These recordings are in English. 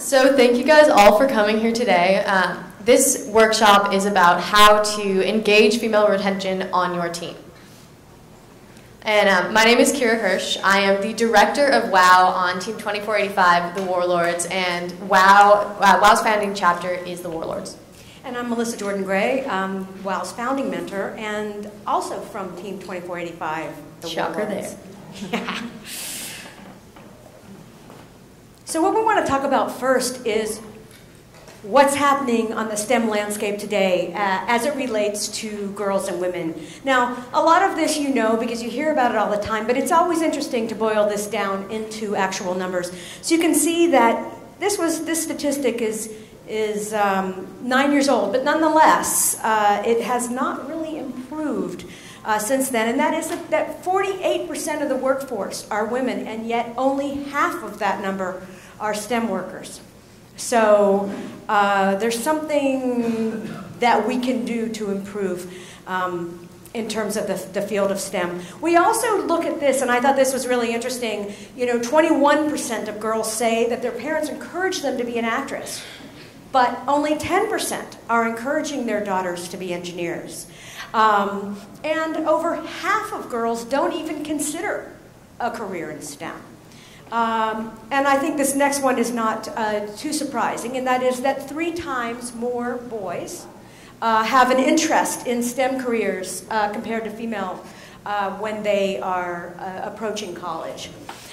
So thank you guys all for coming here today. This workshop is about how to engage female retention on your team. And my name is Kira Hirsch. I am the director of WOW on Team 2485, the Warlords, and WOW's founding chapter is the Warlords. And I'm Melissa Jordan Gray, WOW's founding mentor, and also from Team 2485, the Shocker Warlords. there. Yeah. So what we want to talk about first is what's happening on the STEM landscape today as it relates to girls and women. Now, a lot of this you know because you hear about it all the time, but it's always interesting to boil this down into actual numbers. So you can see that this statistic is 9 years old, but nonetheless, it has not really improved since then, and that is that 48% of the workforce are women, and yet only half of that number are STEM workers. So there's something that we can do to improve in terms of the field of STEM. We also look at this, and I thought this was really interesting. 21% of girls say that their parents encourage them to be an actress, but only 10% are encouraging their daughters to be engineers. And over half of girls don't even consider a career in STEM. And I think this next one is not too surprising, and that is that 3 times more boys have an interest in STEM careers compared to female when they are approaching college.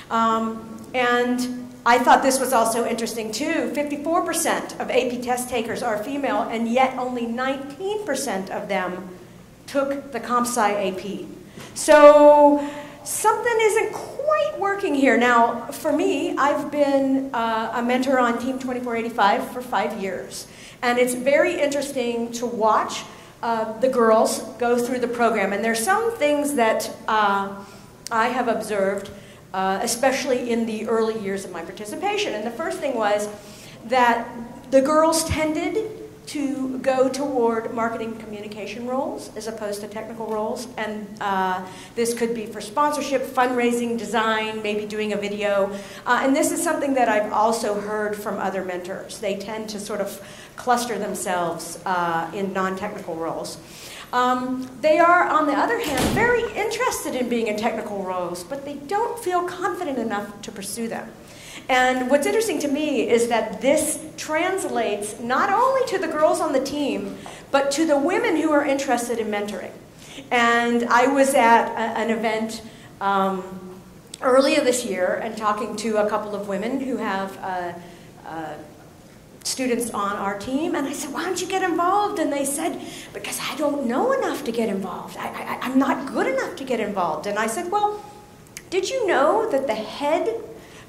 And I thought this was also interesting too. 54% of AP test takers are female, and yet only 19% of them took the Comp Sci AP. So something isn't quite working here. Now, for me, I've been a mentor on Team 2485 for 5 years. And it's very interesting to watch the girls go through the program. And there's some things that I have observed, especially in the early years of my participation. And the first thing was that the girls tended to go toward marketing communication roles as opposed to technical roles. And this could be for sponsorship, fundraising, design, maybe doing a video. And this is something that I've also heard from other mentors. They tend to sort of cluster themselves in non-technical roles. They are, on the other hand, very interested in being in technical roles, but they don't feel confident enough to pursue them. And what's interesting to me is that this translates not only to the girls on the team, but to the women who are interested in mentoring. And I was at an event earlier this year and talking to a couple of women who have students on our team, and I said, why don't you get involved? And they said, because I don't know enough to get involved. I'm not good enough to get involved. And I said, well, did you know that the head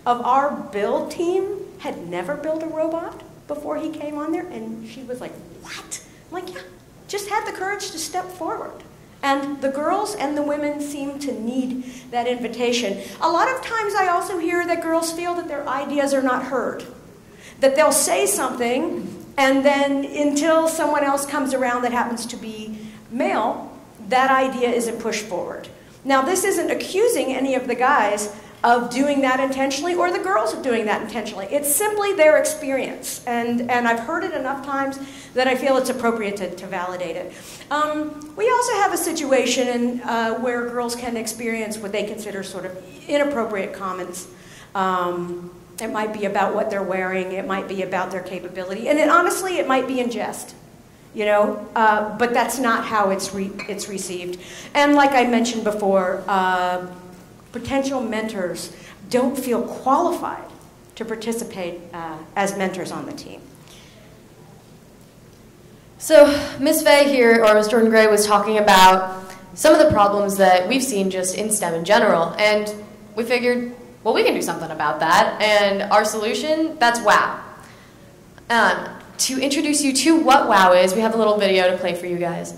of our build team had never built a robot before he came on there? And she was like, what? I'm like, yeah, just had the courage to step forward. And the girls and the women seem to need that invitation. A lot of times I also hear that girls feel that their ideas are not heard. That they'll say something, and then until someone else comes around that happens to be male, that idea isn't pushed forward. Now, this isn't accusing any of the guys of doing that intentionally or the girls of doing that intentionally. It's simply their experience. And I've heard it enough times that I feel it's appropriate to validate it. We also have a situation where girls can experience what they consider sort of inappropriate comments. It might be about what they're wearing. It might be about their capability. And honestly, it might be in jest. But that's not how it's received. And like I mentioned before, potential mentors don't feel qualified to participate as mentors on the team. So Ms. Fay here, or Ms. Jordan Gray, was talking about some of the problems that we've seen just in STEM in general. And we figured, well, we can do something about that. And our solution, that's WOW. To introduce you to what WOW is, we have a little video to play for you guys.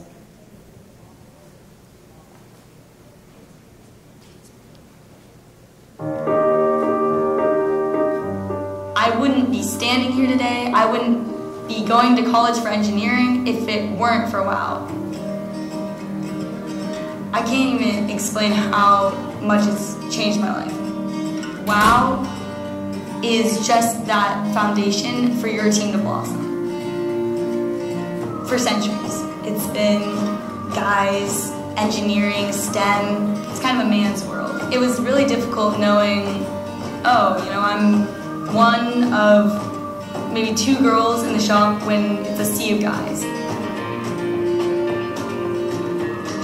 I wouldn't be standing here today. I wouldn't be going to college for engineering if it weren't for WOW. I can't even explain how much it's changed my life. WOW is just that foundation for your team to blossom. For centuries, it's been guys, engineering, STEM, it's kind of a man's world. It was really difficult knowing, oh, you know, I'm one of maybe 2 girls in the shop when it's a sea of guys.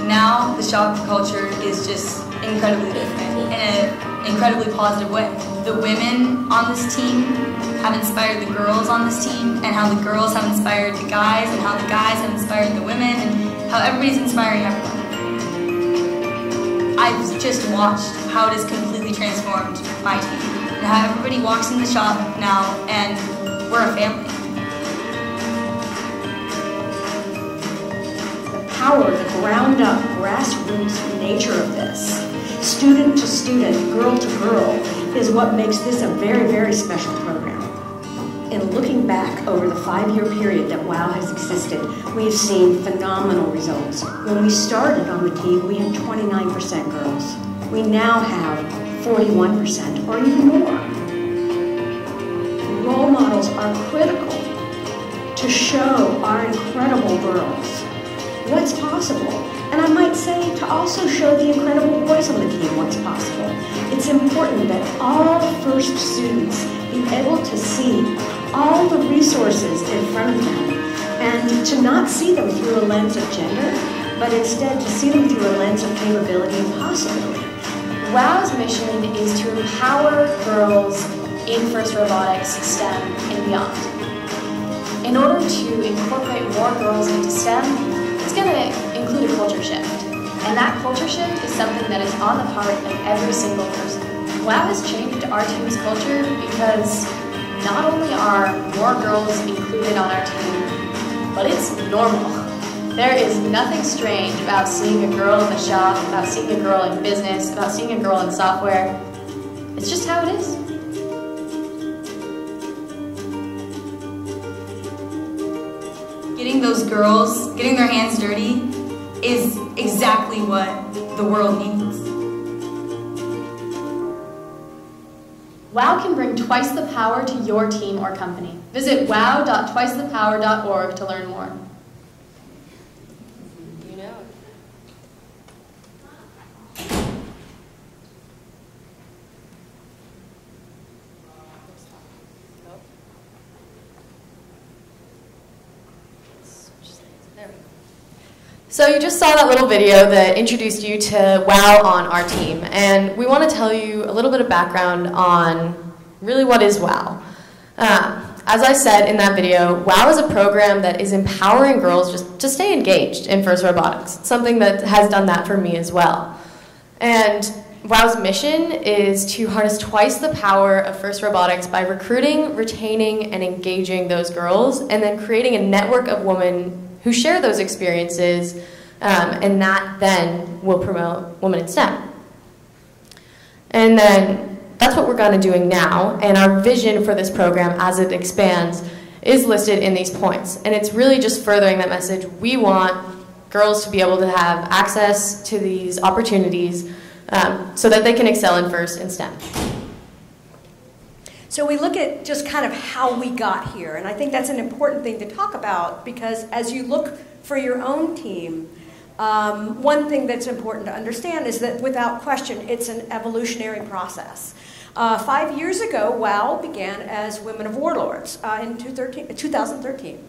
Now, the shop culture is just incredibly different in an incredibly positive way. The women on this team have inspired the girls on this team, and how the girls have inspired the guys, and how the guys have inspired the women, and how everybody's inspiring everyone. I've just watched how it has completely transformed my team, and how everybody walks in the shop now, and we're a family. Power, the ground up, grassroots nature of this, student to student, girl to girl, is what makes this a very, very special program. And looking back over the 5-year period that WOW has existed, we've seen phenomenal results. When we started on the team, we had 29% girls. We now have 41% or even more. Role models are critical to show our incredible girls what's possible. And I might say to also show the incredible boys on the team what's possible. It's important that all first students be able to see all the resources in front of them and to not see them through a lens of gender, but instead to see them through a lens of capability and possibility. WOW's mission is to empower girls in FIRST Robotics, STEM, and beyond. In order to incorporate more girls into STEM, it's going to include a culture shift. And that culture shift is something that is on the part of every single person. WOW has changed our team's culture because not only are more girls included on our team, but it's normal. There is nothing strange about seeing a girl in the shop, about seeing a girl in business, about seeing a girl in software. It's just how it is. Getting those girls, getting their hands dirty, is exactly what the world needs. WOW can bring twice the power to your team or company. Visit wow.twicethepower.org to learn more. You know. So you just saw that little video that introduced you to WOW on our team, and we want to tell you a little bit of background on really what is WOW. As I said in that video, WOW is a program that is empowering girls just to stay engaged in FIRST Robotics. It's something that has done that for me as well. And WOW's mission is to harness twice the power of FIRST Robotics by recruiting, retaining, and engaging those girls, and then creating a network of women who share those experiences, and that then will promote women in STEM. And then that's what we're going to be doing now, and our vision for this program as it expands is listed in these points. And it's really just furthering that message. We want girls to be able to have access to these opportunities so that they can excel in FIRST and STEM. So we look at just kind of how we got here, and I think that's an important thing to talk about because as you look for your own team, one thing that's important to understand is that without question, it's an evolutionary process. 5 years ago, WOW began as Women of Warlords in 2013.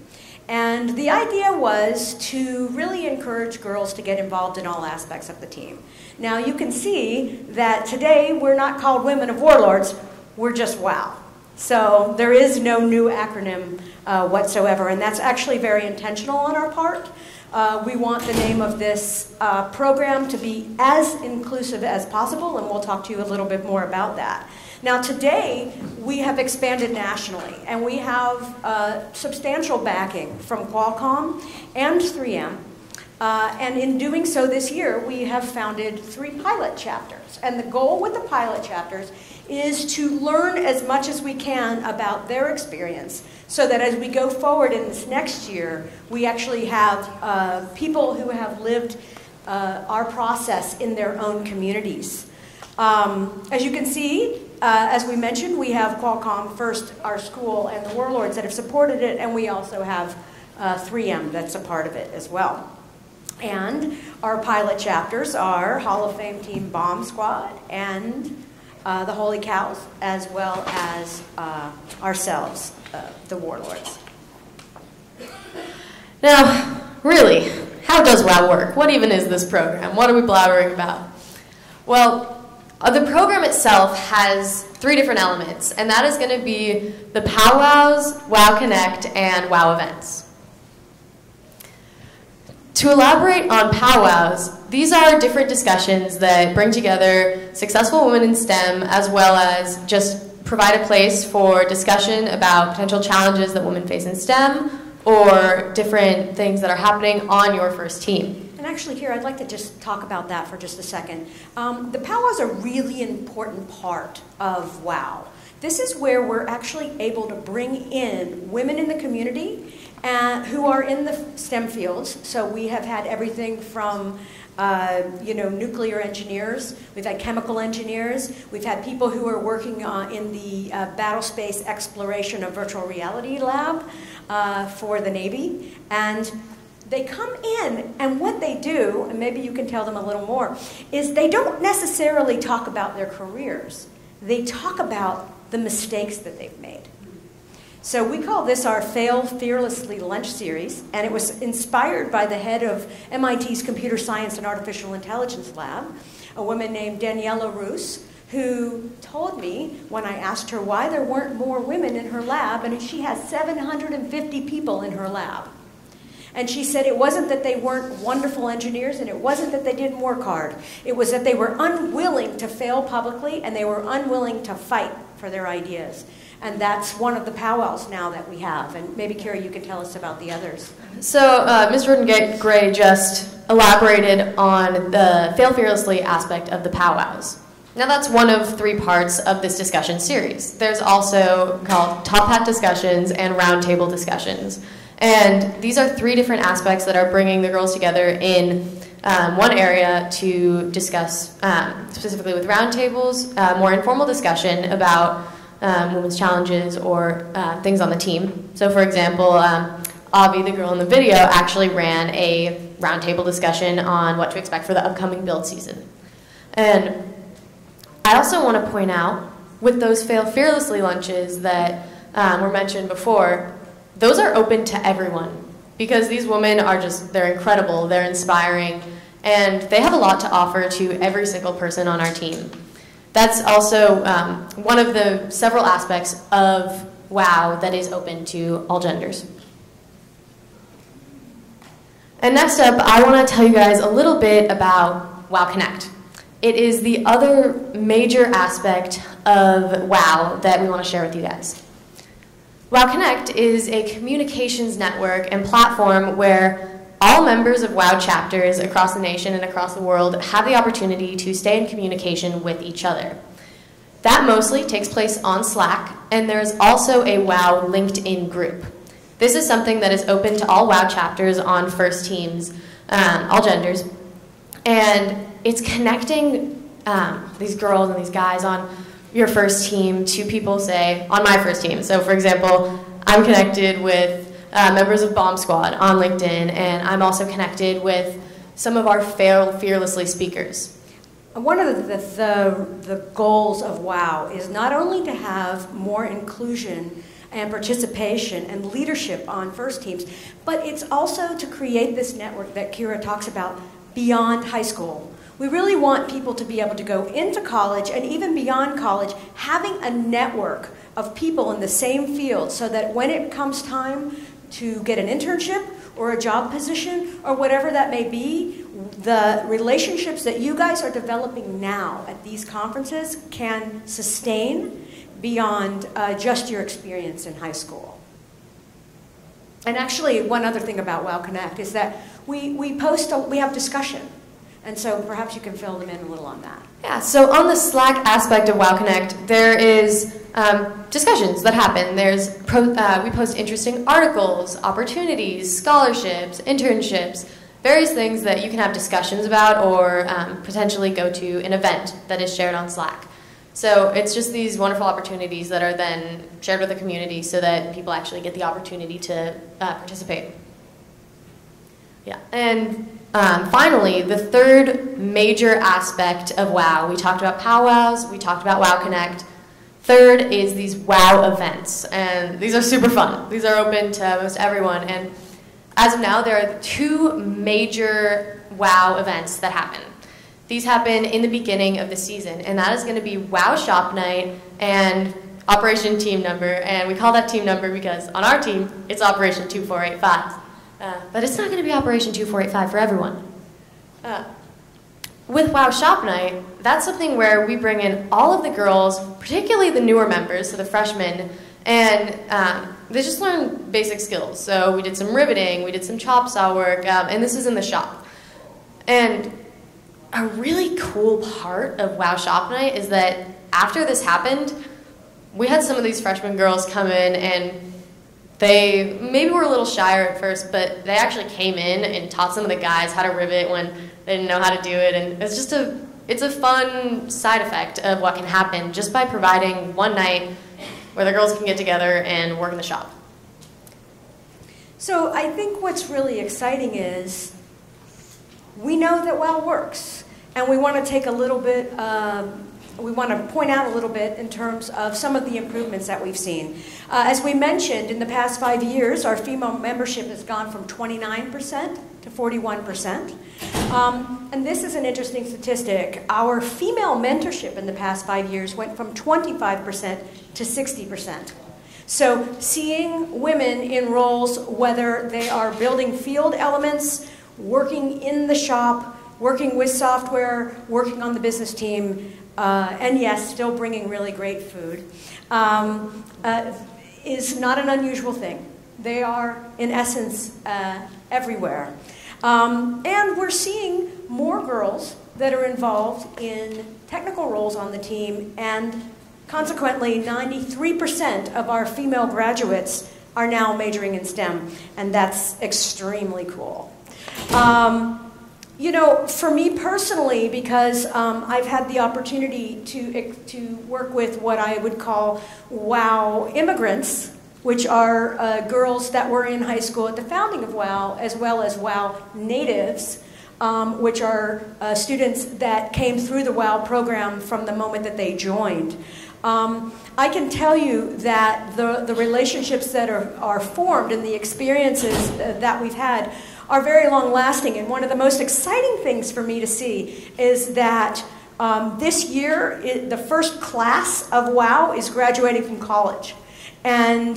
And the idea was to really encourage girls to get involved in all aspects of the team. Now you can see that today we're not called Women of Warlords, we're just WOW. So there is no new acronym whatsoever, and that's actually very intentional on our part. We want the name of this program to be as inclusive as possible, and we'll talk to you a little bit more about that. Now today, we have expanded nationally, and we have substantial backing from Qualcomm and 3M. And in doing so this year, we have founded 3 pilot chapters. And the goal with the pilot chapters is to learn as much as we can about their experience so that as we go forward in this next year, we actually have people who have lived our process in their own communities. As you can see, As we mentioned, we have Qualcomm First, our school, and the Warlords that have supported it, and we also have 3M that's a part of it as well. And our pilot chapters are Hall of Fame Team Bomb Squad and the Holy Cows, as well as ourselves, the Warlords. Now, really, how does WOW work? What even is this program? What are we blabbering about? Well, the program itself has 3 different elements, and that is going to be the powwows, WOW Connect, and WOW events. To elaborate on powwows, these are different discussions that bring together successful women in STEM, as well as just provide a place for discussion about potential challenges that women face in STEM, or different things that are happening on your first team. And actually here, I'd like to just talk about that for just a second. The powwows are a really important part of WOW. This is where we're actually able to bring in women in the community who are in the STEM fields. So we have had everything from nuclear engineers, we've had chemical engineers, we've had people who are working in the battle space exploration of virtual reality lab for the Navy. And they come in, and what they do, and maybe you can tell them a little more, is they don't necessarily talk about their careers. They talk about the mistakes that they've made. So we call this our Fail Fearlessly Lunch series, and it was inspired by the head of MIT's Computer Science and Artificial Intelligence Lab, a woman named Daniela Roos, who told me when I asked her why there weren't more women in her lab, and she has 750 people in her lab. And she said it wasn't that they weren't wonderful engineers, and it wasn't that they didn't work hard. It was that they were unwilling to fail publicly, and they were unwilling to fight for their ideas. And that's one of the powwows now that we have. And maybe, Carrie, you can tell us about the others. So Ms. Jordan-Gray just elaborated on the Fail Fearlessly aspect of the powwows. Now that's one of 3 parts of this discussion series. There's also called Top Hat discussions and roundtable discussions. And these are 3 different aspects that are bringing the girls together in one area to discuss, specifically with roundtables, more informal discussion about women's challenges or things on the team. So for example, Avi, the girl in the video, actually ran a roundtable discussion on what to expect for the upcoming build season. And I also want to point out, with those Fail Fearlessly lunches that were mentioned before, those are open to everyone, because these women are they're incredible, they're inspiring, and they have a lot to offer to every single person on our team. That's also one of the several aspects of WOW that is open to all genders. And next up, I want to tell you guys a little bit about WOW Connect. It is the other major aspect of WOW that we want to share with you guys. WOW Connect is a communications network and platform where all members of WOW chapters across the nation and across the world have the opportunity to stay in communication with each other. That mostly takes place on Slack, and there's also a WOW LinkedIn group. This is something that is open to all WOW chapters on first teams, all genders, and it's connecting these girls and these guys on your first team to people, say, on my first team. So for example, I'm connected with members of Bomb Squad on LinkedIn, and I'm also connected with some of our Fail Fearlessly speakers. One of the goals of WOW is not only to have more inclusion and participation and leadership on first teams, but it's also to create this network that Kira talks about beyond high school. We really want people to be able to go into college and even beyond college, having a network of people in the same field, so that when it comes time to get an internship or a job position or whatever that may be, the relationships that you guys are developing now at these conferences can sustain beyond just your experience in high school. And actually, one other thing about WOW Connect is that we have discussion. And so perhaps you can fill them in a little on that. Yeah, so on the Slack aspect of WOW Connect, there is discussions that happen. We post interesting articles, opportunities, scholarships, internships, various things that you can have discussions about, or potentially go to an event that is shared on Slack. So it's just these wonderful opportunities that are then shared with the community so that people actually get the opportunity to participate. Yeah, and finally, the third major aspect of WOW, we talked about powwows, we talked about WOW Connect. Third is these WOW events, and these are super fun. These are open to almost everyone, and as of now, there are 2 major WOW events that happen. These happen in the beginning of the season, and that is going to be WOW Shop Night and Operation Team Number, and we call that Team Number because on our team, it's Operation 2485. But it's not going to be Operation 2485 for everyone. With WOW Shop Night, that's something where we bring in all of the girls, particularly the newer members, so the freshmen, and they just learn basic skills. So we did some riveting, we did some chop saw work, and this is in the shop. And a really cool part of WOW Shop Night is that after this happened, we had some of these freshman girls come in and they maybe were a little shyer at first, but they actually came in and taught some of the guys how to rivet when they didn't know how to do it, and it's just it's a fun side effect of what can happen just by providing one night where the girls can get together and work in the shop. So I think what's really exciting is we know that WOW works, and we want to take a little bit, we want to point out a little bit in terms of some of the improvements that we've seen. As we mentioned, in the past 5 years, our female membership has gone from 29% to 41%. And this is an interesting statistic. Our female mentorship in the past 5 years went from 25% to 60%. So seeing women in roles, whether they are building field elements, working in the shop, working with software, working on the business team, and yes, still bringing really great food, is not an unusual thing. They are, in essence, everywhere. And we're seeing more girls that are involved in technical roles on the team, and consequently, 93% of our female graduates are now majoring in STEM, and that's extremely cool. You know, for me personally, because I've had the opportunity to work with what I would call WOW immigrants, which are girls that were in high school at the founding of WOW, as well as WOW natives, which are students that came through the WOW program from the moment that they joined. I can tell you that the relationships that are formed and the experiences that we've had are very long-lasting, and one of the most exciting things for me to see is that this year, the first class of WOW is graduating from college. And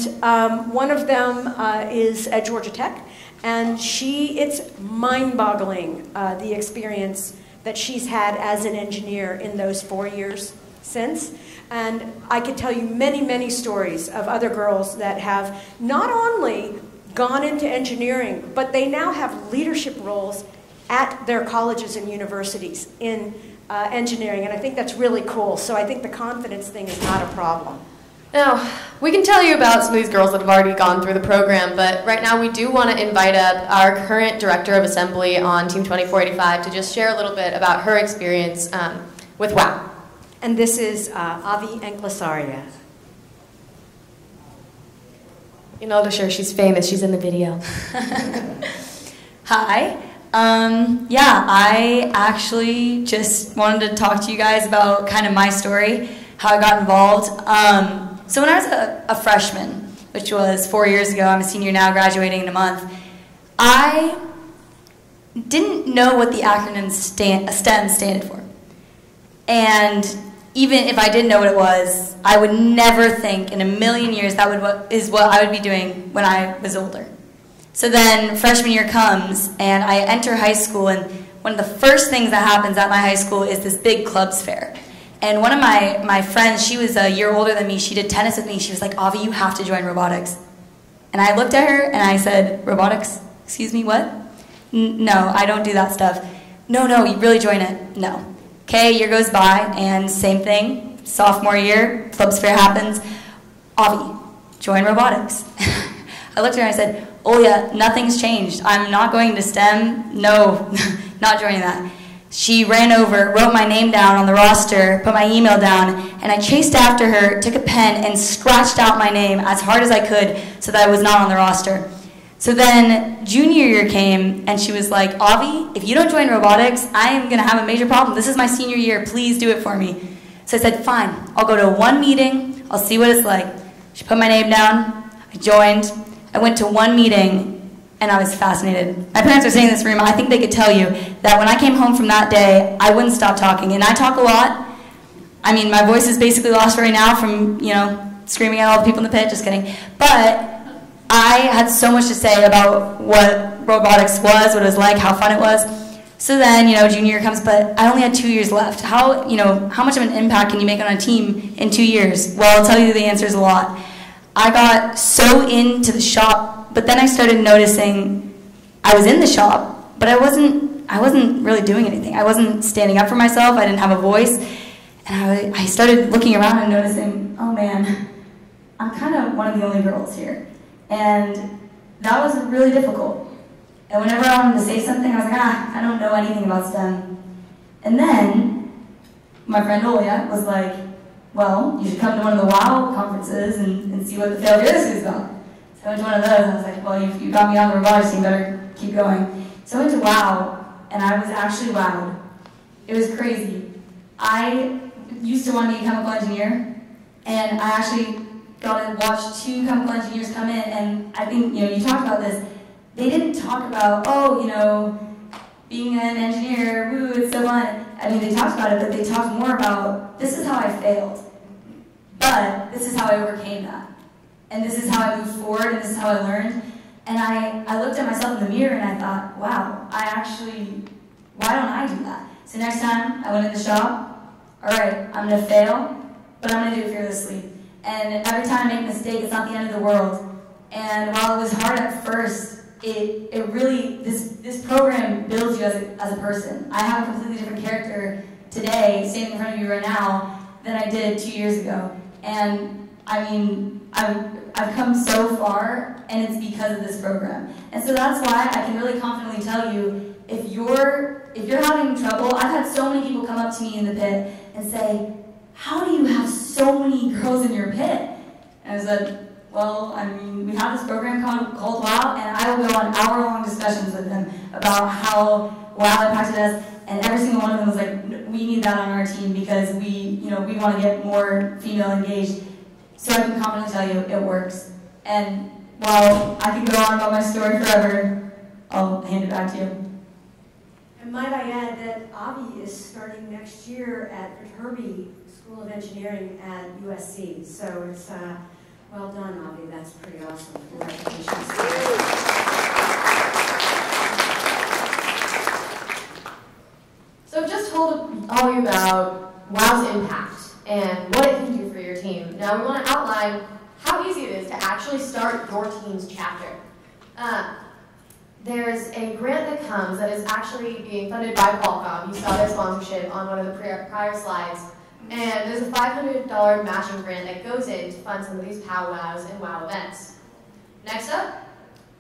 one of them is at Georgia Tech, and it's mind-boggling, the experience that she's had as an engineer in those 4 years since. And I could tell you many, many stories of other girls that have not only gone into engineering, but they now have leadership roles at their colleges and universities in engineering, and I think that's really cool. So I think the confidence thing is not a problem. Now, we can tell you about some of these girls that have already gone through the program, but right now we do want to invite up our current Director of Assembly on Team 2485 to just share a little bit about her experience with WOW. And this is Avi Enklasaria. You know, to sure she's famous. She's in the video. Hi. Yeah, I actually just wanted to talk to you guys about kind of my story, how I got involved. So when I was a freshman, which was 4 years ago, I'm a senior now, graduating in a month, I didn't know what the acronym STEM standed for. And even if I didn't know what it was, I would never think in a million years that is what I would be doing when I was older. So then freshman year comes, and I enter high school, and one of the first things that happens at my high school is this big clubs fair. And one of my friends, she was a year older than me, she did tennis with me, she was like, Avi, you have to join robotics. And I looked at her, and I said, robotics? Excuse me, what? No, I don't do that stuff. No, you really join it? No. Okay, year goes by, and same thing, sophomore year, clubs fair happens. Avi, join robotics. I looked at her and I said, oh yeah, nothing's changed. I'm not going to STEM. No, not joining that. She ran over, wrote my name down on the roster, put my email down, and I chased after her, took a pen, and scratched out my name as hard as I could so that I was not on the roster. So then junior year came, and she was like, Avi, if you don't join robotics, I am going to have a major problem. This is my senior year. Please do it for me. So I said, fine. I'll go to one meeting. I'll see what it's like. She put my name down. I joined. I went to one meeting, and I was fascinated. My parents are sitting in this room. I think they could tell you that when I came home from that day, I wouldn't stop talking. And I talk a lot. I mean, my voice is basically lost right now from, screaming at all the people in the pit. Just kidding. But I had so much to say about what robotics was, what it was like, how fun it was. So then, junior year comes, but I only had 2 years left. How much of an impact can you make on a team in 2 years? Well, I'll tell you the answer is a lot. I got so into the shop, but then I started noticing I was in the shop, but I wasn't really doing anything. I wasn't standing up for myself. I didn't have a voice. And I started looking around and noticing, oh man, I'm kind of one of the only girls here. And that was really difficult. And whenever I wanted to say something, I was like, I don't know anything about STEM. And then my friend Olia was like, well, you should come to one of the WOW conferences and see what the failure is about. So I went to one of those, and I was like, well, you got me on the robotics team, better keep going. So I went to WOW, and I was actually wowed. It was crazy. I used to want to be a chemical engineer, and I actually got to watch 2 chemical engineers come in, and I think, you talked about this. They didn't talk about, being an engineer, woo, it's so fun. I mean, they talked about it, but they talked more about, this is how I failed, but this is how I overcame that. And this is how I moved forward, and this is how I learned. And I looked at myself in the mirror, and I thought, wow, why don't I do that? So next time I went in the shop, all right, I'm going to fail, but I'm going to do it fearlessly. And every time I make a mistake, it's not the end of the world. And while it was hard at first, it really, this program builds you as a person. I have a completely different character today, standing in front of you right now, than I did 2 years ago. And I mean, I've come so far, and it's because of this program. And so that's why I can really confidently tell you, if you're having trouble, I've had so many people come up to me in the pit and say, how do you have so many girls in your pit? And I said, well, I mean, we have this program called WOW, and I will go on hour-long discussions with them about how WOW impacted us, and every single one of them was like, we need that on our team because we want to get more female engaged. So I can confidently tell you it works. And while I can go on about my story forever, I'll hand it back to you. And might I add that Avi is starting next year at Viterbi School of Engineering at USC. So it's well done, Avi. That's pretty awesome. Congratulations. So I've just told all of you about WOW's impact and what it can do for your team. Now we want to outline how easy it is to actually start your team's chapter. There's a grant that comes that is actually being funded by Qualcomm. You saw their sponsorship on one of the prior slides. And there's a $500 matching grant that goes in to fund some of these powwows and WOW events. Next up,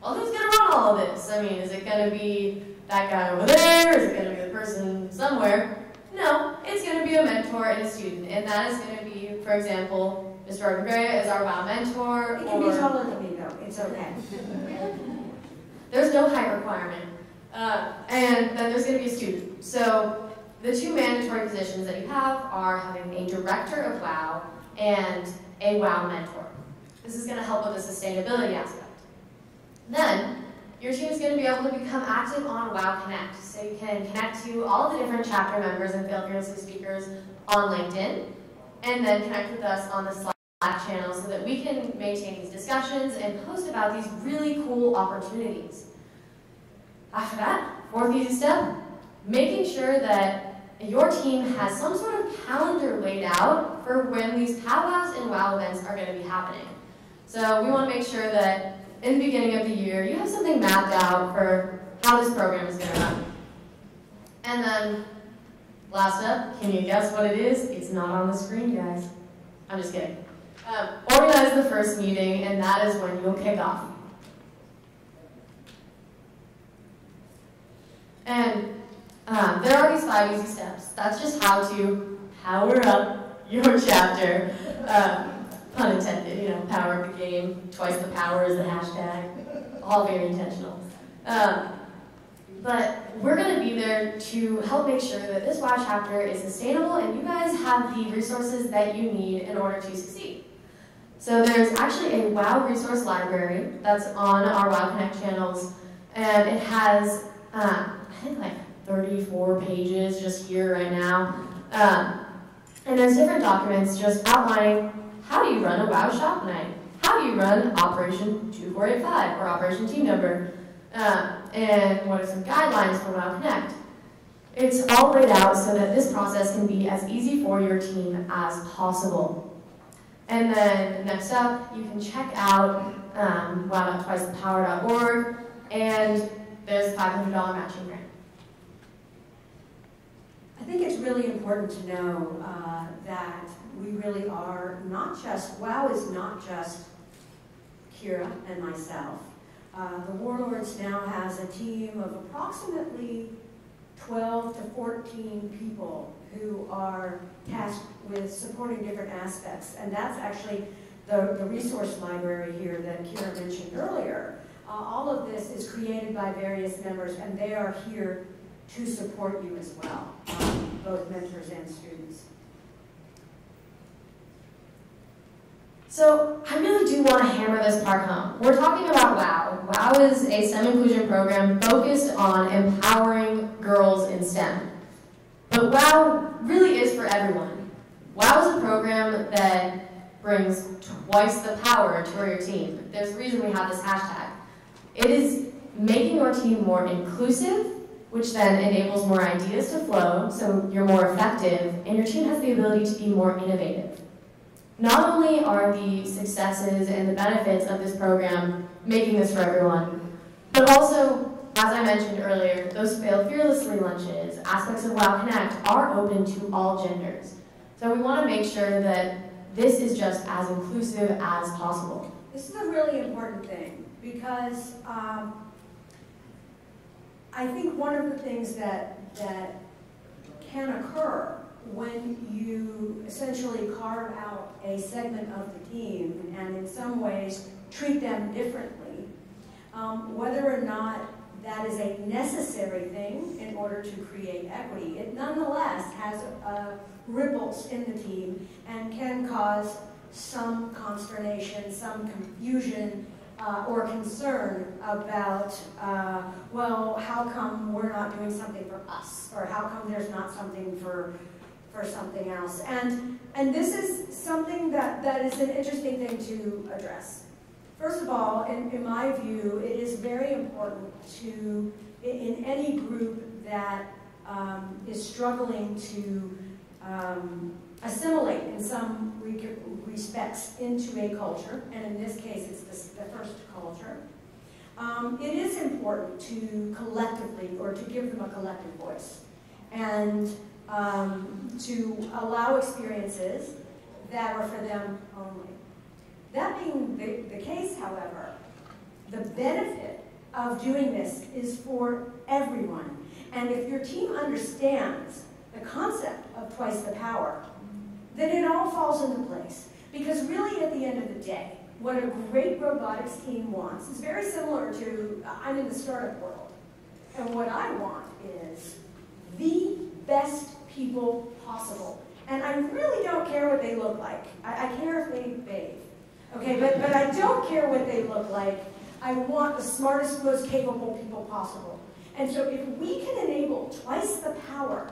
well, who's going to run all of this? I mean, is it going to be that guy over there? Is it going to be the person somewhere? No, it's going to be a mentor and a student. And that is going to be, for example, Mr. Arvin is our WOW mentor. He can be taller than me, though. It's okay. There's no height requirement. And then there's going to be a student. So the 2 mandatory positions that you have are having a director of WOW and a WOW mentor. This is going to help with the sustainability aspect. Then, your team is going to be able to become active on WOW Connect. So you can connect to all the different chapter members and fearlessly speakers on LinkedIn, and then connect with us on the Slack channel so that we can maintain these discussions and post about these really cool opportunities. After that, 4th easy step, making sure that your team has some sort of calendar laid out for when these powwows and WOW events are going to be happening. So we want to make sure that in the beginning of the year, you have something mapped out for how this program is going to run. And then, last up, can you guess what it is? It's not on the screen, guys. I'm just kidding. Organize the first meeting, and that is when you'll kick off. And There are these 5 easy steps. That's just how to power up your chapter. Pun intended, you know, power up the game, twice the power is the hashtag. All very intentional. But we're going to be there to help make sure that this WOW chapter is sustainable and you guys have the resources that you need in order to succeed. So there's actually a WOW resource library that's on our WOW Connect channels, and it has, I think like 34 pages just here right now. And there's different documents just outlining how do you run a WOW shop night? How do you run Operation 2485 or Operation Team Number? And what are some guidelines for WOW Connect? It's all laid out so that this process can be as easy for your team as possible. And then next up, you can check out wow.twicethepower.org, and there's a $500 matching grant. I think it's really important to know that we really are not just, WOW is not just Kira and myself. The Warlords now has a team of approximately 12 to 14 people who are tasked with supporting different aspects. And that's actually the resource library here that Kira mentioned earlier. All of this is created by various members, and they are here to support you as well, both mentors and students. So I really do want to hammer this part home. We're talking about WOW. WOW is a STEM inclusion program focused on empowering girls in STEM. But WOW really is for everyone. WOW is a program that brings twice the power to your team. There's a reason we have this hashtag. It is making your team more inclusive, which then enables more ideas to flow, so you're more effective, and your team has the ability to be more innovative. Not only are the successes and the benefits of this program making this for everyone, but also, as I mentioned earlier, those Fail Fearlessly lunches, aspects of WOW Connect are open to all genders. So we want to make sure that this is just as inclusive as possible. This is a really important thing because I think one of the things that can occur when you essentially carve out a segment of the team and in some ways treat them differently, whether or not that is a necessary thing in order to create equity, it nonetheless has ripples in the team and can cause some consternation, some confusion, or concern about, well, how come we're not doing something for us? Or how come there's not something for something else? And this is something that is an interesting thing to address. First of all, in my view, it is very important to, in any group that is struggling to assimilate in some respects into a culture, and in this case it's the first culture, it is important to collectively, or to give them a collective voice, and to allow experiences that are for them only. That being the case, however, the benefit of doing this is for everyone. And if your team understands the concept of twice the power, then it all falls into place. Because really, at the end of the day, what a great robotics team wants is very similar to, I'm in the startup world, and what I want is the best people possible. And I really don't care what they look like. I care if they bathe. Okay, but I don't care what they look like. I want the smartest, most capable people possible. And so if we can enable twice the power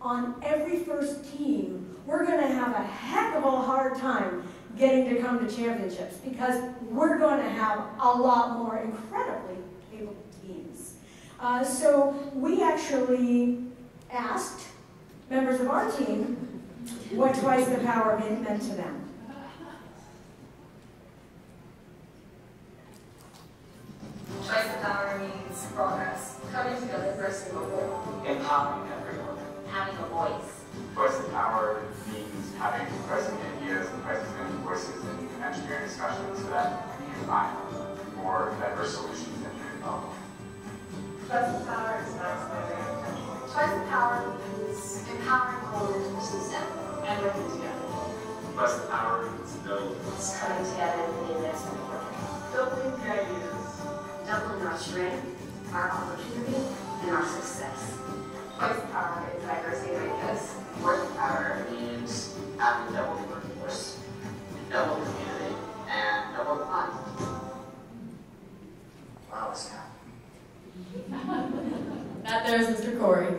on every first team, we're going to have a heck of a hard time getting to come to championships because we're going to have a lot more incredibly capable teams. So we actually asked members of our team what twice the power meant to them. Twice the power means progress, coming together for a single goal, empowering everyone. having a voice. Twice the power means having present ideas and present voices in engineering discussions so that we can find more diverse solutions that can involve. Twice the power is maximizing potential. Plus the power means build. It's coming together in the next work. Doubling the ideas. Doubling our strength, our opportunity, and our success. Twice the power is diversity of ideas. Fourth power means having double the workforce, double the community, and double the fun. Wow, it's That there's Mr. Corey.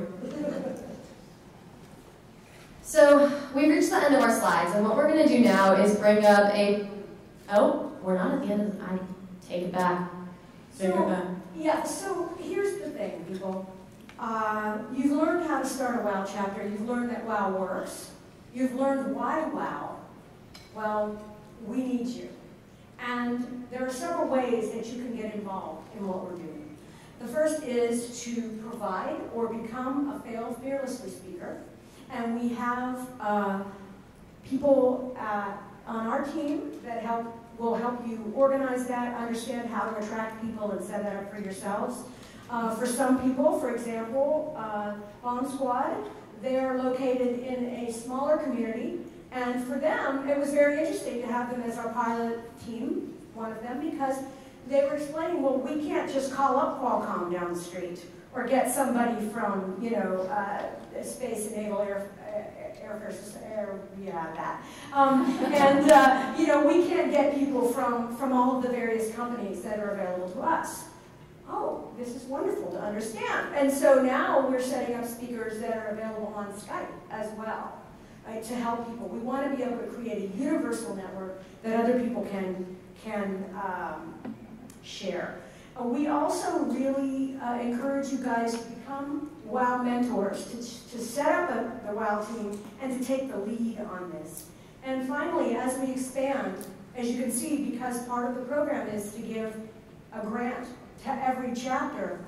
So we've reached the end of our slides, and what we're going to do now is bring up a... Oh, we're not at the end of the... I take it back. Take it back. Yeah, so here's the thing, people. You've learned how to start a WOW chapter. You've learned that WOW works. You've learned why WOW. Well, we need you. And there are several ways that you can get involved in what we're doing. The first is to provide or become a Fail Fearlessly speaker. And we have people on our team that will help you organize that, understand how to attract people and set that up for yourselves. For some people, for example, Bomb Squad, they're located in a smaller community, and for them, it was very interesting to have them as our pilot team, one of them, because they were explaining, well, we can't just call up Qualcomm down the street or get somebody from, you know, Space and Naval Air Force, that. And, you know, we can't get people from all of the various companies that are available to us. Oh, this is wonderful to understand. And so now we're setting up speakers that are available on Skype as well, right, to help people. We want to be able to create a universal network that other people can share. We also really encourage you guys to become WOW mentors, to set up the WOW team and to take the lead on this. And finally, as we expand, as you can see, because part of the program is to give a grant to every chapter,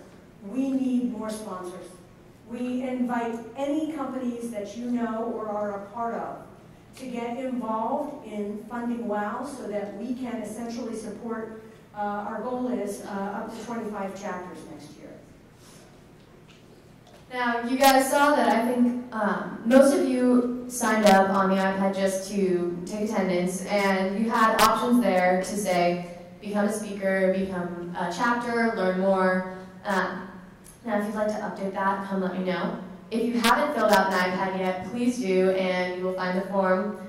we need more sponsors. We invite any companies that you know or are a part of to get involved in funding WOW so that we can essentially support, our goal is up to 25 chapters next year. Now, you guys saw that I think most of you signed up on the iPad just to take attendance, and you had options there to say, become a speaker, become a chapter, learn more. Now, if you'd like to update that, come let me know. If you haven't filled out an iPad yet, please do, and you will find the form.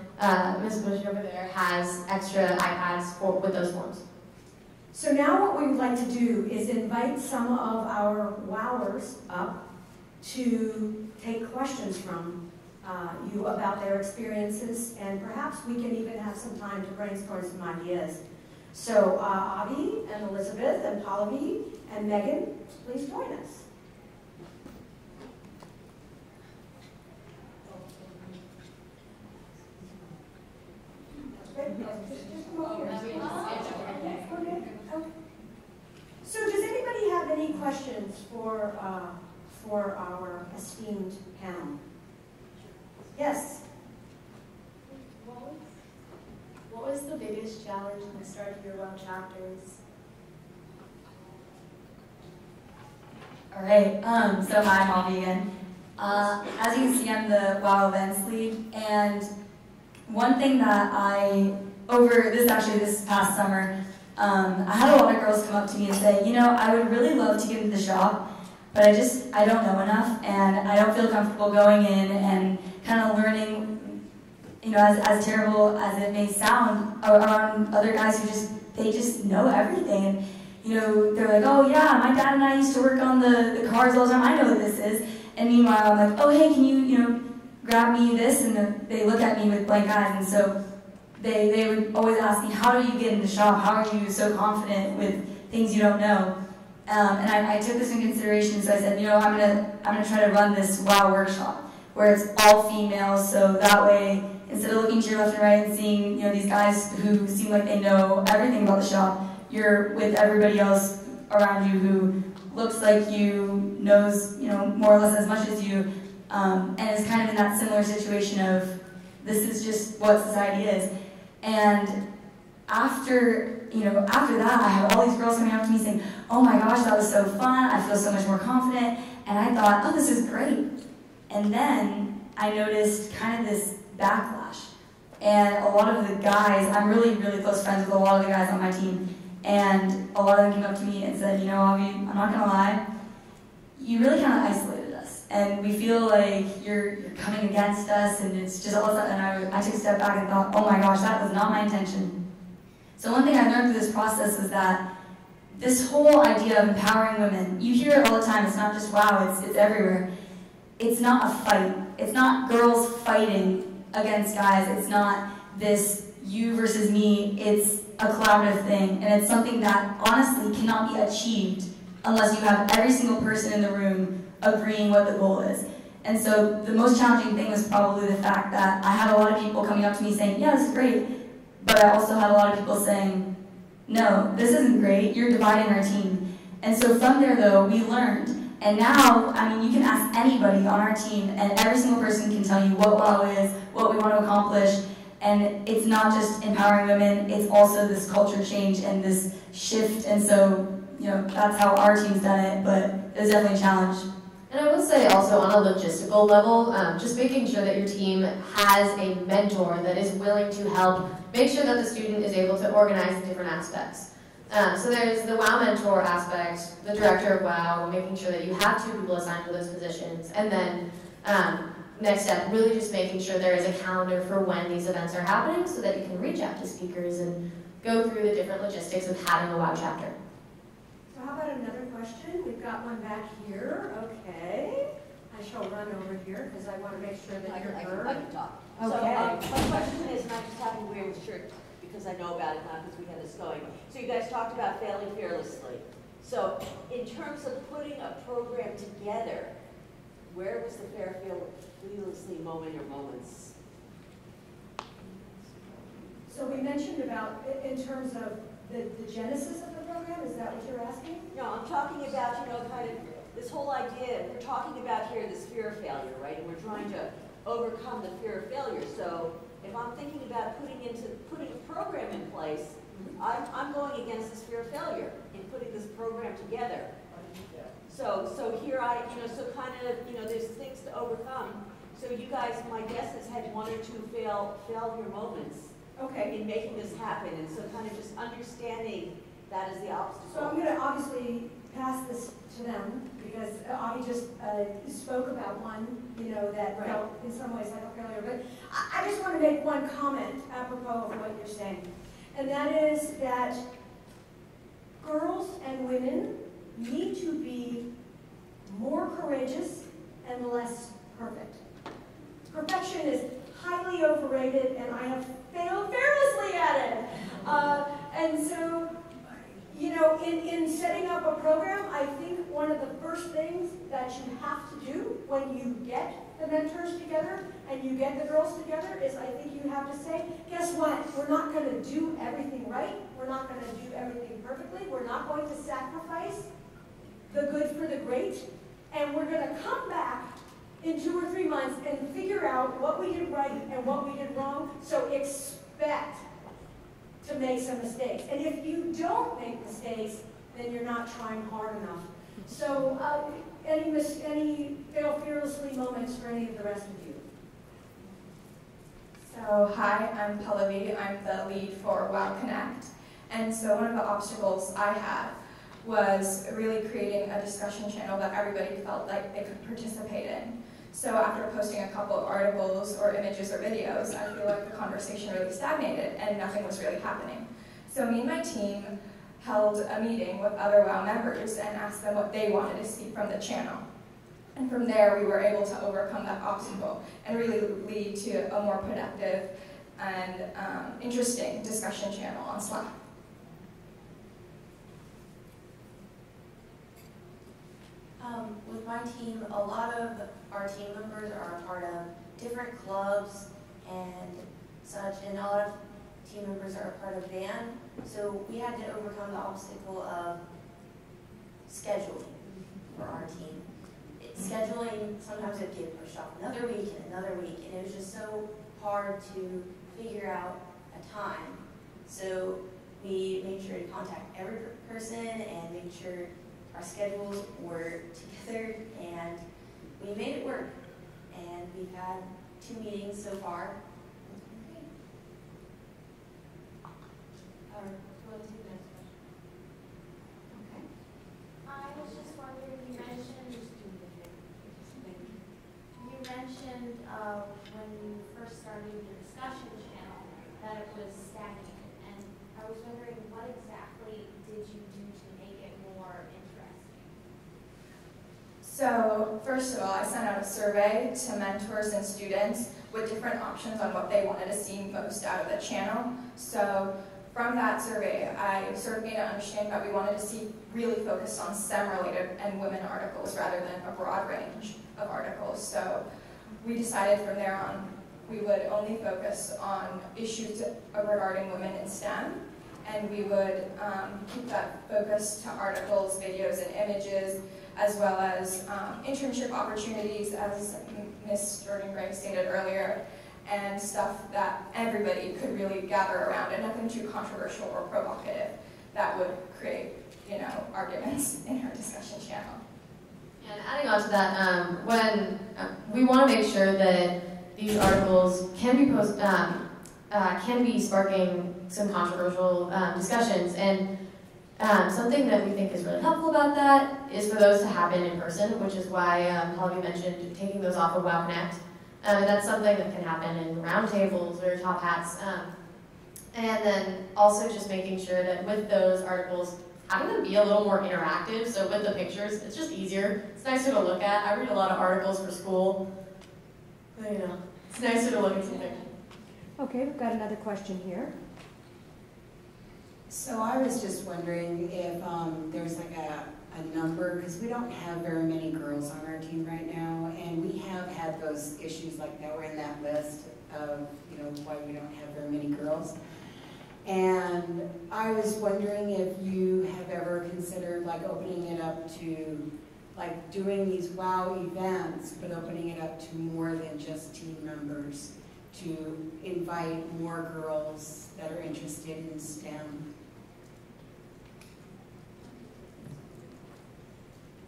Ms. Bush over there has extra iPads with those forms. So now what we would like to do is invite some of our WOWers up to take questions from you about their experiences, and perhaps we can even have some time to brainstorm some ideas. So Avi and Elizabeth and Pallavi and Megan, please join us. So does anybody have any questions for our esteemed panel? Yes? What was the biggest challenge in the start of your WOW chapters? All right, so hi, I'm Avi again. As you can see, I'm the WOW events lead, and one thing that this past summer, I had a lot of girls come up to me and say, you know, I would really love to get into the shop, but I don't know enough, and I don't feel comfortable going in and kind of learning, you know, as terrible as it may sound, around other guys who they just know everything. And, you know, they're like, oh yeah, my dad and I used to work on the cars all the time, I know what this is. And meanwhile, I'm like, oh hey, can you grab me this? And they look at me with blank eyes, and so they would always ask me, how do you get in the shop? How are you so confident with things you don't know? And I took this in consideration, so I said, you know, I'm gonna try to run this WOW workshop where it's all females, so that way, instead of looking to your left and right and seeing, you know, these guys who seem like they know everything about the shop, you're with everybody else around you who looks like you, knows, you know, more or less as much as you, and is kind of in that similar situation of, this is just what society is. And after that, I have all these girls coming up to me saying, oh my gosh, that was so fun, I feel so much more confident, and I thought, oh, this is great. And then I noticed kind of this backlash And a lot of the guys, I'm really, really close friends with a lot of the guys on my team, and a lot of them came up to me and said, you know, Avi, I'm not gonna lie, you really kind of isolated us, and we feel like you're coming against us, and it's just all of a sudden, and I took a step back and thought, oh my gosh, that was not my intention. So one thing I've learned through this process is that this whole idea of empowering women, you hear it all the time, it's not just wow, it's everywhere. It's not a fight. It's not girls fighting against guys. It's not this you versus me. It's a collaborative thing, and it's something that honestly cannot be achieved unless you have every single person in the room agreeing what the goal is. And so the most challenging thing was probably the fact that I had a lot of people coming up to me saying, yeah, this is great, but I also had a lot of people saying, no, this isn't great, you're dividing our team. And so from there though, we learned. And now, I mean, you can ask anybody on our team and every single person can tell you what WOW is, what we want to accomplish. And it's not just empowering women, it's also this culture change and this shift. And so, you know, that's how our team's done it, but it was definitely a challenge. And I would say also on a logistical level, just making sure that your team has a mentor that is willing to help make sure that the student is able to organize the different aspects. So there's the WOW mentor aspect, the director of WOW, making sure that you have 2 people assigned to those positions, and then next step, really just making sure there is a calendar for when these events are happening so that you can reach out to speakers and go through the different logistics of having a WOW chapter. So how about another question? We've got one back here. Okay. I shall run over here because I want to make sure that you're heard. I can talk. Okay. So my question is, and I just happened to wear a shirt because I know about it, not because we had this going. So you guys talked about failing fearlessly. So in terms of putting a program together, where was the fearlessly moment or moments? So we mentioned about, in terms of the genesis of the program, is that what you're asking? No, I'm talking about, you know, kind of this whole idea, we're talking about here this fear of failure, right? And we're trying to overcome the fear of failure. So if I'm thinking about putting a program in place, I'm going against this fear of failure in putting this program together. So here so kind of, there's things to overcome. So you guys, my guess is, had 1 or 2 failure moments. Okay. In making this happen, and so kind of just understanding that is the obstacle. So I'm going to obviously pass this to them because Avi just spoke about one, that felt in some ways like a failure. But I just want to make one comment apropos of what you're saying, and that is that girls and women need to be more courageous and less perfect. Perfection is highly overrated, and I have failed fearlessly at it. And so, in setting up a program, I think one of the first things that you have to do when you get the mentors together and you get the girls together is I think you have to say, guess what? We're not going to do everything right. We're not going to do everything perfectly. We're not going to sacrifice the good for the great. And we're going to come back in 2 or 3 months and figure out what we did right and what we did wrong. So expect to make some mistakes. And if you don't make mistakes, then you're not trying hard enough. So any fail fearlessly moments for any of the rest of you? So hi, I'm Pallavi. I'm the lead for WOW Connect. And so one of the obstacles I had was really creating a discussion channel that everybody felt like they could participate in. So after posting a couple of articles or images or videos, I feel like the conversation really stagnated and nothing was really happening. So me and my team held a meeting with other WOW members and asked them what they wanted to see from the channel. And from there, we were able to overcome that obstacle and really lead to a more productive and interesting discussion channel on Slack. With my team, a lot of our team members are a part of different clubs and such, and a lot of team members are a part of band. So we had to overcome the obstacle of scheduling for our team. Scheduling, sometimes it would get pushed off another week, and it was just so hard to figure out a time. So we made sure to contact every person and make sure our schedules were together, and we made it work. And we've had 2 meetings so far. or go to the next question. Okay. I was just wondering, you mentioned when you first started the discussion channel that it was stagnated, and I was wondering what exactly did you do to make it more interesting? So first of all, I sent out a survey to mentors and students with different options on what they wanted to see most out of the channel. So from that survey, I sort of made it understand that we wanted to see really focused on STEM-related and women articles rather than a broad range of articles. So we decided from there on we would only focus on issues regarding women in STEM, and we would keep that focus to articles, videos, and images, as well as internship opportunities, as Ms. Jordan-Gray stated earlier, and stuff that everybody could really gather around, and nothing too controversial or provocative that would create, arguments in her discussion channel. And adding on to that, when we want to make sure that these articles can be sparking some controversial discussions, and something that we think is really helpful about that is for those to happen in person, which is why Pallavi mentioned taking those off of WOW Connect. And that's something that can happen in roundtables or top hats. And then also just making sure that with those articles, having them be a little more interactive. So with the pictures, it's just easier. It's nicer to look at. I read a lot of articles for school. But, it's nicer to look at some pictures. Okay, we've got another question here. So I was just wondering if there's like a number, because we don't have very many girls on our team right now, and we have had those issues like that were in that list of, why we don't have very many girls. And I was wondering if you have ever considered like opening it up to like doing these WOW events, but opening it up to more than just team members, to invite more girls that are interested in STEM.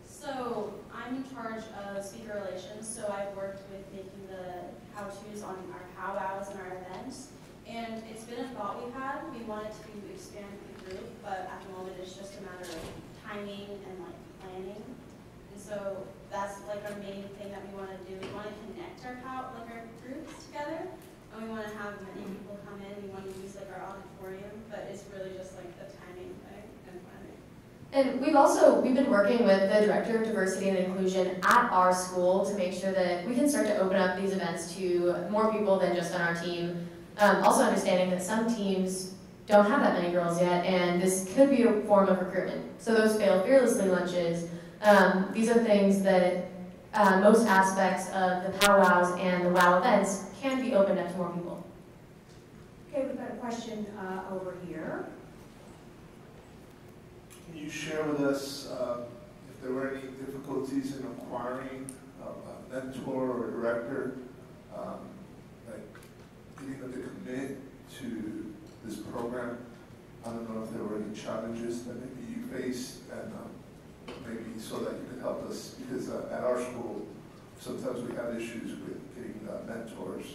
So I'm in charge of speaker relations, so I've worked with making the how-tos on our powwows and our events. And it's been a thought we've had. We wanted to expand the group, but at the moment it's just a matter of timing and planning. And so that's our main thing that we want to do. We want to connect our groups together, and we want to have many people come in. We want to use our auditorium, but it's really just the timing thing and planning. And we've been working with the Director of Diversity and Inclusion at our school to make sure that we can start to open up these events to more people than just on our team. Also understanding that some teams don't have that many girls yet, and this could be a form of recruitment. So those Fail Fearlessly lunches, these are things that most aspects of the powwows and the WOW events can be opened up to more people. Okay, we've got a question over here. Can you share with us if there were any difficulties in acquiring a mentor or a director, getting them to commit to this program? I don't know if there were any challenges that maybe you faced, and maybe so that you could help us, because at our school, sometimes we have issues with getting mentors.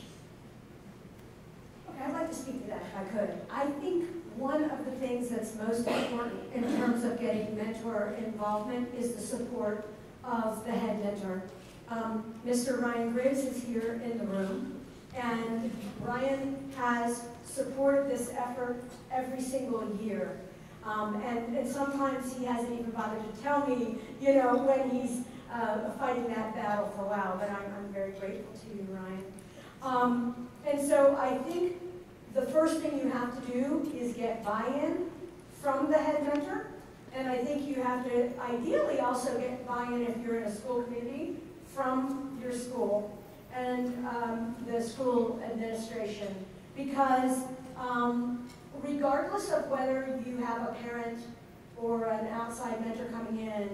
Okay, I'd like to speak to that if I could. I think one of the things that's most important in terms of getting mentor involvement is the support of the head mentor. Mr. Ryan Graves is here in the room, and Ryan has supported this effort every single year. And sometimes he hasn't even bothered to tell me, when he's fighting that battle for WOW, but I'm very grateful to you, Ryan. And so I think the first thing you have to do is get buy-in from the head mentor, and I think you have to ideally also get buy-in if you're in a school community from your school and the school administration, because regardless of whether you have a parent or an outside mentor coming in,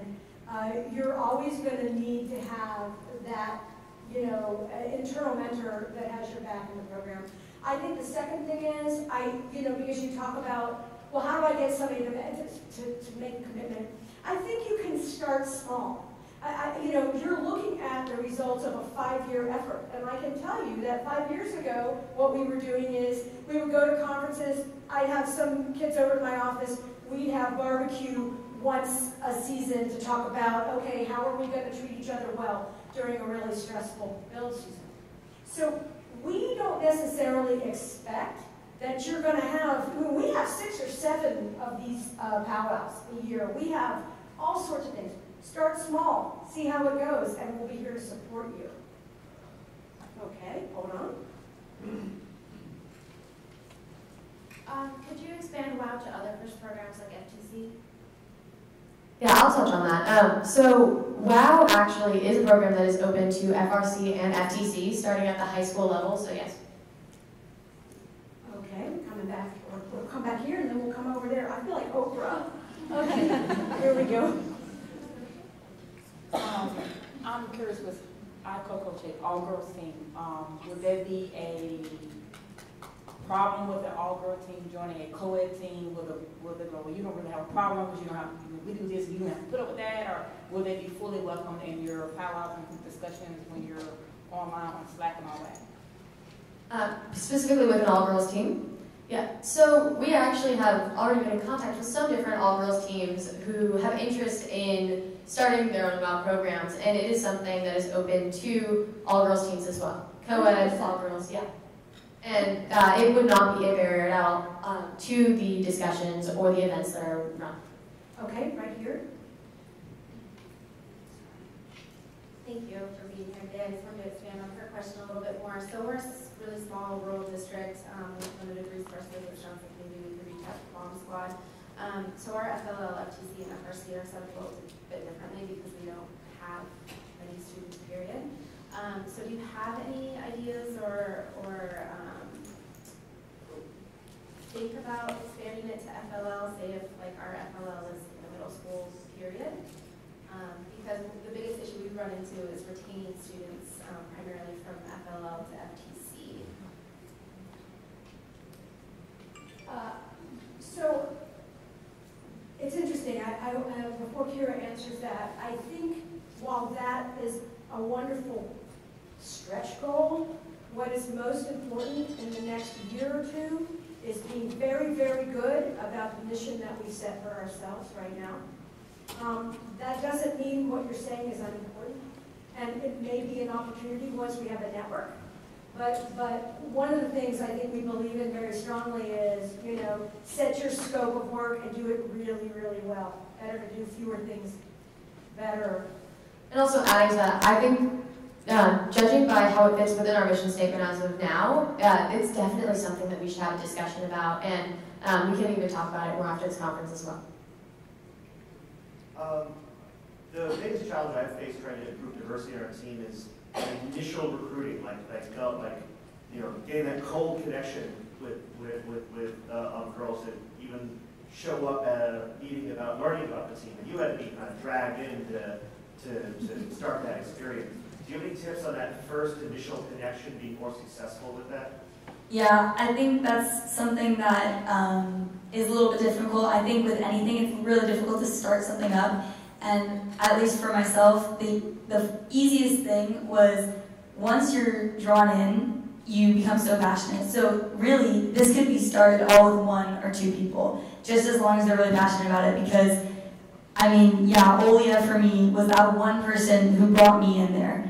you're always going to need to have that, internal mentor that has your back in the program. I think the second thing is, because you talk about, well, how do I get somebody to make a commitment? I think you can start small. You know, you're looking at the results of a 5-year effort. And I can tell you that 5 years ago, what we were doing is we would go to conferences. I'd have some kids over to my office. We'd have barbecue once a season to talk about, okay, how are we going to treat each other well during a really stressful build season. So we don't necessarily expect that you're going to have, I mean, we have 6 or 7 of these powwows a year. We have all sorts of things. Start small, see how it goes, and we'll be here to support you. Okay, hold on. Could you expand WOW to other FIRST programs like FTC? Yeah, I'll touch on that. So WOW actually is a program that is open to FRC and FTC, starting at the high school level, so yes. Okay, coming back, we'll come back here and then we'll come over there. I feel like Oprah. Okay, here we go. I'm curious with iCoco Chick, all-girls team, would there be a problem with an all-girl team joining a co-ed team? Will they go, well, you don't really have a problem because you don't have, we do this, you don't have to put up with that, or will they be fully welcome in your powwows and discussions when you're online on Slack and all that? Specifically with an all-girls team? Yeah, so we actually have already been in contact with some different all-girls teams who have interest in starting their own WOW programs, and it is something that is open to all-girls teams as well. Co-ed, all-girls, yeah. And it would not be a barrier at all to the discussions or the events that are run. Okay, right here. Thank you for being here today. I just wanted to expand on her question a little bit more. So we're a really small rural district with limited resources, which sounds like maybe we could reach out to Bomb Squad. So our FLL, FTC, and FRC are set up a little bit differently because we don't have many students, period. So do you have any ideas or think about expanding it to FLL, say if like our FLL is in the middle school, period? Because the biggest issue we run into is retaining students primarily from FLL to FTC. So it's interesting. Before Kira answers that, I think while that is a wonderful stretch goal, what is most important in the next year or two is being very, very good about the mission that we set for ourselves right now. That doesn't mean what you're saying is unimportant, and it may be an opportunity once we have a network. But one of the things I think we believe in very strongly is, you know, set your scope of work and do it really, really well. Better to do fewer things better. And also adding to that, I think judging by how it fits within our mission statement as of now, it's definitely something that we should have a discussion about, and we can even talk about it more after this conference as well. The biggest challenge I've faced trying to improve diversity on our team is initial recruiting, like getting that cold connection with girls that even show up at a meeting about learning about the team, and you had to be kind of dragged in to start that experience. Do you have any tips on that first initial connection, being more successful with that? Yeah, I think that's something that is a little bit difficult. I think with anything, it's really difficult to start something up. And at least for myself, the easiest thing was once you're drawn in, you become so passionate. So really, this could be started all with 1 or 2 people, just as long as they're really passionate about it. Because, I mean, yeah, Olia for me was that one person who brought me in there.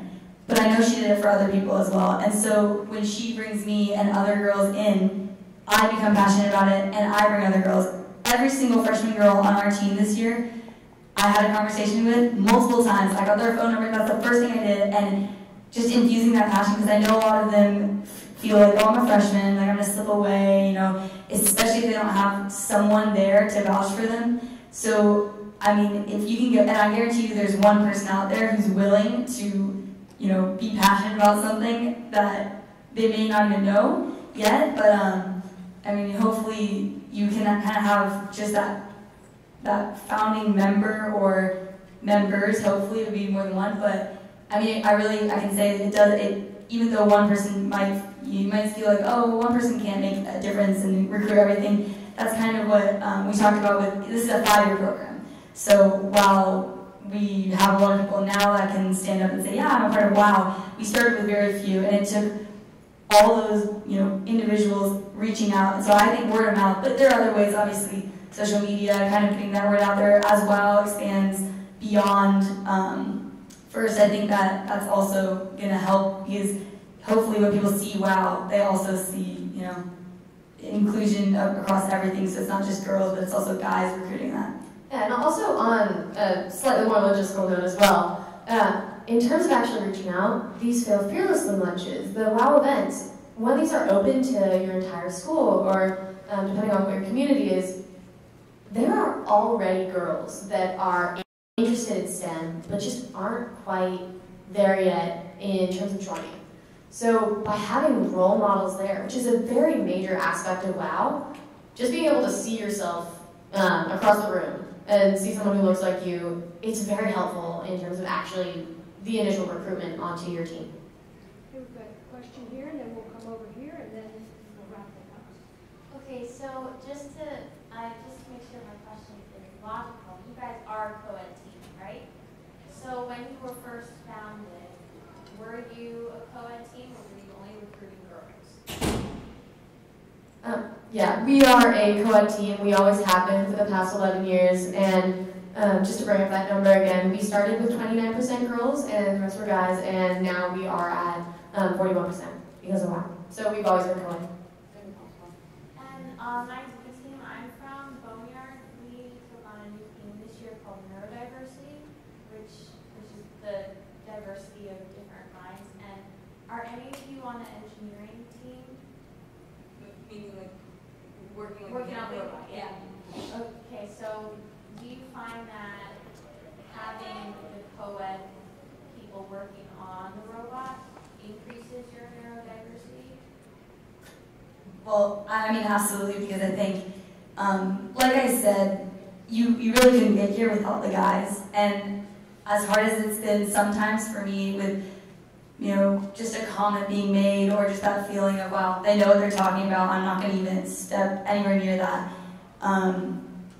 But I know she did it for other people as well. And so when she brings me and other girls in, I become passionate about it, and I bring other girls. Every single freshman girl on our team this year, I had a conversation with multiple times. I got their phone number, that's the first thing I did, and just infusing that passion, because I know a lot of them feel like, oh, I'm a freshman, like I'm gonna slip away, you know, especially if they don't have someone there to vouch for them. So, I mean, if you can get, and I guarantee you there's one person out there who's willing to, you know, be passionate about something that they may not even know yet, but I mean, hopefully you can kind of have just that founding member or members, hopefully it would be more than one, but I mean, I can say that even though one person you might feel like, oh, one person can't make a difference and recruit everything, that's kind of what we talked about with, this is a 5-year program. So while we have a lot of people now that can stand up and say, yeah, I'm a part of WOW. We started with very few, and it took all those, individuals reaching out. And so I think word of mouth, but there are other ways, obviously, social media, kind of getting that word out there as WOW expands beyond first. I think that's also going to help, because hopefully when people see WOW, they also see, inclusion across everything. So it's not just girls, but it's also guys recruiting that. Yeah, and also on a slightly more logistical note as well, in terms of actually reaching out, these Fail Fearlessly lunches, the WOW events, when these are open to your entire school or depending on what your community is, there are already girls that are interested in STEM but just aren't quite there yet in terms of joining. So by having role models there, which is a very major aspect of WOW, just being able to see yourself across the room and see someone who looks like you, it's very helpful in terms of actually the initial recruitment onto your team. Okay, we've got a question here, and then we'll come over here, and then we'll wrap it up. Okay, so just to make sure my question is logical, you guys are a co-ed team, right? So when you were first founded, were you a co-ed team or were you only recruiting girls? Yeah, we are a co-ed team. We always have been for the past 11 years. And just to bring up that number again, we started with 29% girls and the rest were guys, and now we are at 41% because of WOW. So we've always been co-ed. And my team I'm from, Boneyard, we took on a new team this year called Neurodiversity, which is the diversity of different minds. And are any of you on the engineering team? Meaning like working on the robot, yeah. Okay, so do you find that having the co-ed people working on the robot increases your neurodiversity? Well, I mean, absolutely, because I think, like I said, you really couldn't get here without the guys. And as hard as it's been sometimes for me with, just a comment being made or just that feeling of, wow, they know what they're talking about, I'm not going to even step anywhere near that.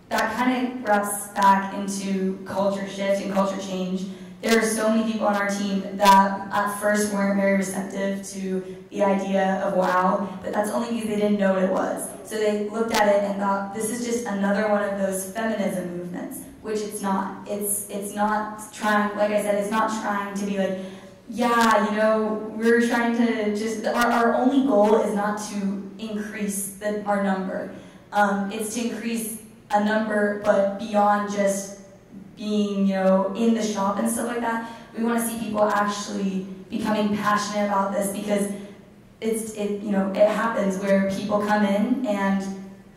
That kind of wraps back into culture shift and culture change. There are so many people on our team that at first weren't very receptive to the idea of WOW, but that's only because they didn't know what it was. So they looked at it and thought, this is just another one of those feminism movements, which it's not. It's not trying, like I said, it's not trying to be like, yeah, we're trying to just, our only goal is not to increase our number. It's to increase a number, but beyond just being, in the shop and stuff like that. We want to see people actually becoming passionate about this, because it happens where people come in, and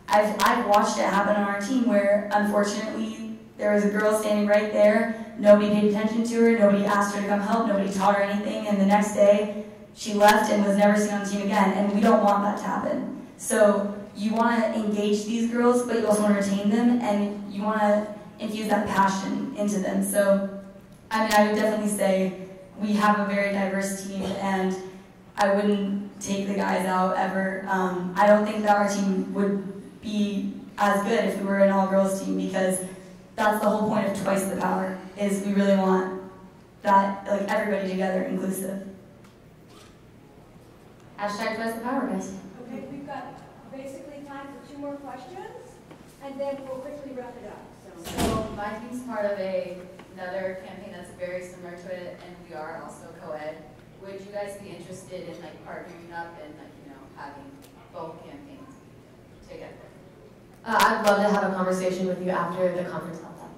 I've watched it happen on our team where, unfortunately, there was a girl standing right there. Nobody paid attention to her. Nobody asked her to come help. Nobody taught her anything. And the next day, she left and was never seen on the team again. And we don't want that to happen. So you want to engage these girls, but you also want to retain them, and you want to infuse that passion into them. So, I would definitely say we have a very diverse team, and I wouldn't take the guys out ever. I don't think that our team would be as good if we were an all-girls team, because that's the whole point of Twice the Power, is we really want that, like, everybody together, inclusive. Hashtag Twice the Power, guys. Okay, we've got basically time for 2 more questions, and then we'll quickly wrap it up. So my team's part of another campaign that's very similar to it, and we are also co-ed. Would you guys be interested in partnering up and having both campaigns together? I'd love to have a conversation with you after the conference comes up.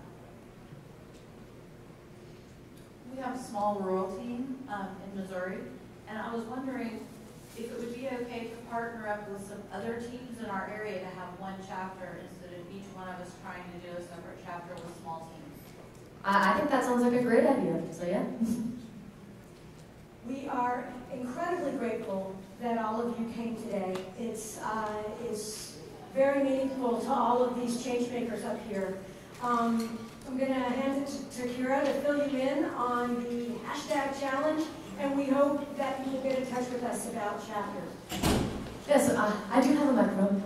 We have a small rural team in Missouri, and I was wondering if it would be okay to partner up with some other teams in our area to have one chapter instead of each one of us trying to do a separate chapter with small teams. I think that sounds like a great idea, so yeah. We are incredibly grateful that all of you came today. It's very meaningful to all of these change makers up here. I'm going to hand it to Kira to fill you in on the hashtag challenge, and we hope that you will get in touch with us about chapter. Yes, I do have a microphone.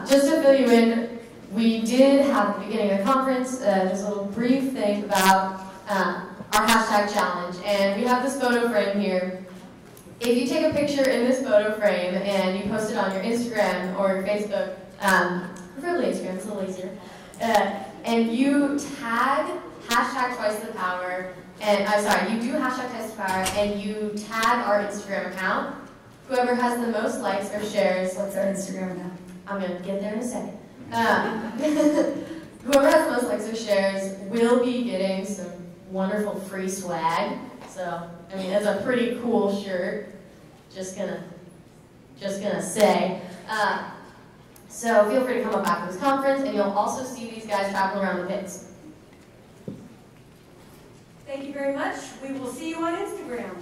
Just to fill you in, we did have at the beginning of the conference just a little brief thing about our hashtag challenge. And we have this photo frame here. If you take a picture in this photo frame and you post it on your Instagram or your Facebook, preferably Instagram, it's a little easier, and you tag hashtag Twice the Power, and you do hashtag Twice the Power, and you tag our Instagram account, whoever has the most likes or shares. What's our Instagram account? I'm going to get there in a second. Whoever has the most likes or shares will be getting some wonderful free swag. So, I mean, it's a pretty cool shirt. Just gonna say. So feel free to come up after this conference, and you'll also see these guys traveling around the pits. Thank you very much. We will see you on Instagram.